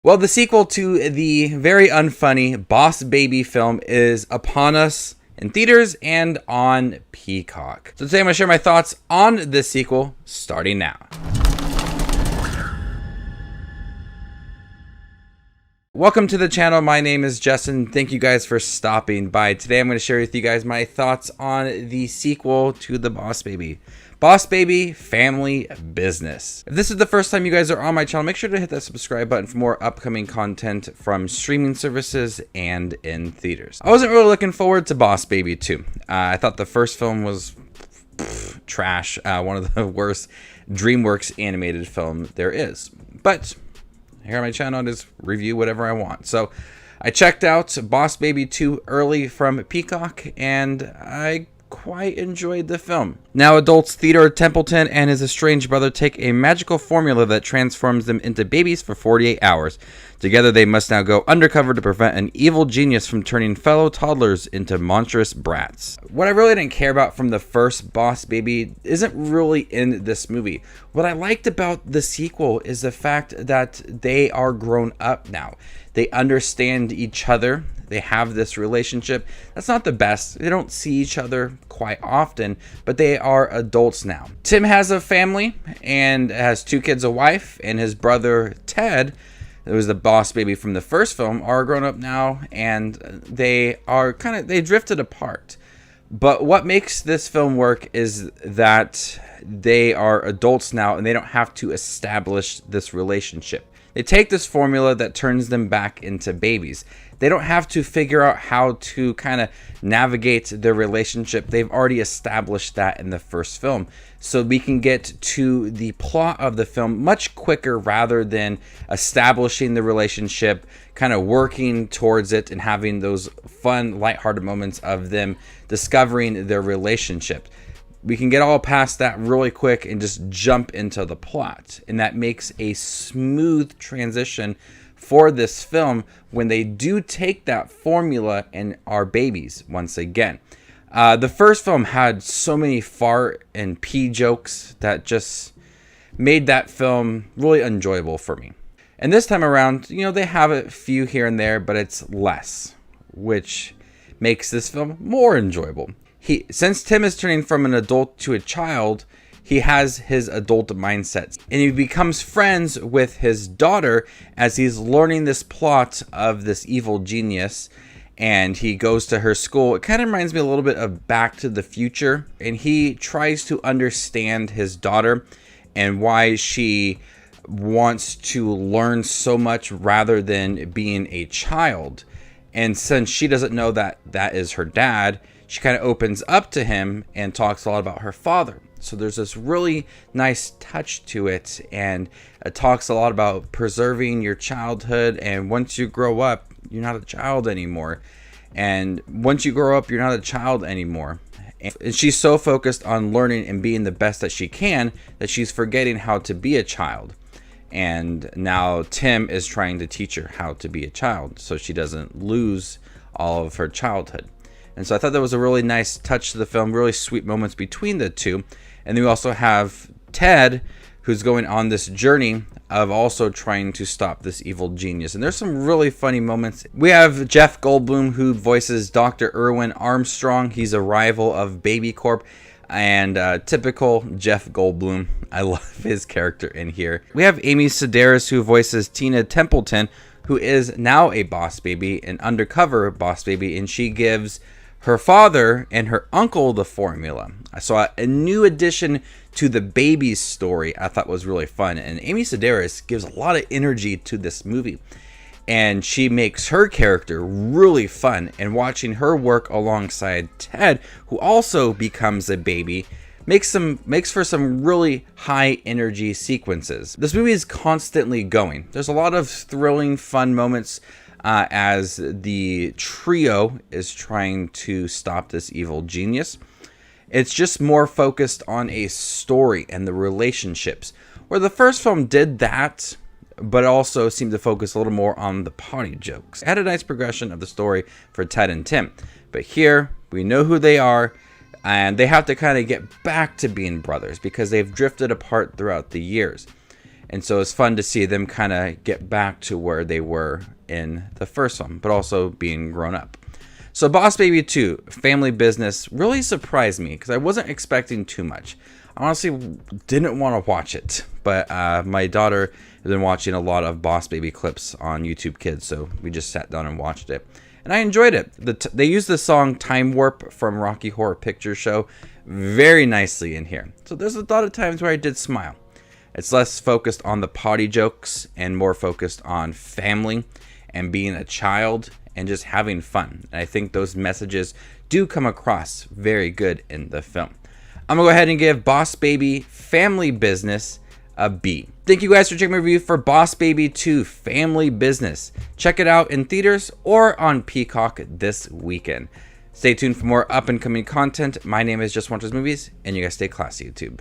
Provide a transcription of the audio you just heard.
Well, the sequel to the very unfunny Boss Baby film is upon us in theaters and on Peacock. So today I'm going to share my thoughts on this sequel, starting now. Welcome to the channel. My name is Justin. Thank you guys for stopping by. Today I'm going to share with you guys my thoughts on the sequel to the Boss Baby Family Business. If this is the first time you guys are on my channel, make sure to hit that subscribe button for more upcoming content from streaming services and in theaters. I wasn't really looking forward to Boss Baby 2. I thought the first film was trash, one of the worst Dreamworks animated film there is. But here on my channel, I just review whatever I want. So I checked out Boss Baby 2 early from Peacock, and I quite enjoyed the film. Now adults Theodore Templeton and his estranged brother take a magical formula that transforms them into babies for 48 hours. Together they must now go undercover to prevent an evil genius from turning fellow toddlers into monstrous brats. What I really didn't care about from the first Boss Baby isn't really in this movie. What I liked about the sequel is the fact that they are grown up now. They understand each other. They have this relationship. That's not the best. They don't see each other quite often, but they are adults now. Tim has a family and has 2 kids, a wife, and his brother Ted, who was the Boss Baby from the first film, are grown up now, and they drifted apart. But what makes this film work is that they are adults now and they don't have to establish this relationship. They take this formula that turns them back into babies. They don't have to figure out how to kind of navigate their relationship. They've already established that in the first film. So we can get to the plot of the film much quicker rather than establishing the relationship, kind of working towards it and having those fun, lighthearted moments of them discovering their relationship. We can get all past that really quick and just jump into the plot. And that makes a smooth transition for this film when they do take that formula and are babies once again. The first film had so many fart and pee jokes that just made that film really enjoyable for me. And this time around, they have a few here and there, but it's less, which makes this film more enjoyable. Since Tim is turning from an adult to a child, he has his adult mindset, and he becomes friends with his daughter as he's learning this plot of this evil genius, and he goes to her school. It kind of reminds me a little bit of Back to the Future, and he tries to understand his daughter and why she wants to learn so much rather than being a child. And since she doesn't know that that is her dad, she kind of opens up to him and talks a lot about her father. So there's this really nice touch to it, and it talks a lot about preserving your childhood, and once you grow up, you're not a child anymore. And once you grow up, you're not a child anymore. And she's so focused on learning and being the best that she can that she's forgetting how to be a child. And now Tim is trying to teach her how to be a child so she doesn't lose all of her childhood. And so I thought that was a really nice touch to the film, really sweet moments between the two. And then we also have Ted, who's going on this journey of also trying to stop this evil genius. And there's some really funny moments. We have Jeff Goldblum, who voices Dr. Irwin Armstrong. He's a rival of Baby Corp. And typical Jeff Goldblum. I love his character in here. We have Amy Sedaris, who voices Tina Templeton, who is now a Boss Baby, an undercover Boss Baby, and she gives her father and her uncle the formula. I saw a new addition to the baby's story I thought was really fun. And Amy Sedaris gives a lot of energy to this movie. And she makes her character really fun. And watching her work alongside Ted, who also becomes a baby, makes for some really high energy sequences. This movie is constantly going. There's a lot of thrilling, fun moments as the trio is trying to stop this evil genius. It's just more focused on a story and the relationships, where the first film did that, but also seemed to focus a little more on the potty jokes. It had a nice progression of the story for Ted and Tim, but here we know who they are, and they have to kind of get back to being brothers because they've drifted apart throughout the years. And so it's fun to see them kind of get back to where they were in the first one, but also being grown up. So Boss Baby 2, Family Business, really surprised me because I wasn't expecting too much. I honestly didn't want to watch it, but my daughter has been watching a lot of Boss Baby clips on YouTube Kids, so we just sat down and watched it. And I enjoyed it. They used the song Time Warp from Rocky Horror Picture Show very nicely in here. So there's a lot of times where I did smile. It's less focused on the potty jokes and more focused on family and being a child and just having fun. And I think those messages do come across very good in the film. I'm going to go ahead and give Boss Baby Family Business a B. Thank you guys for checking my review for Boss Baby 2 Family Business. Check it out in theaters or on Peacock this weekend. Stay tuned for more up and coming content. My name is Just Monstrous Movies, and you guys stay classy, YouTube.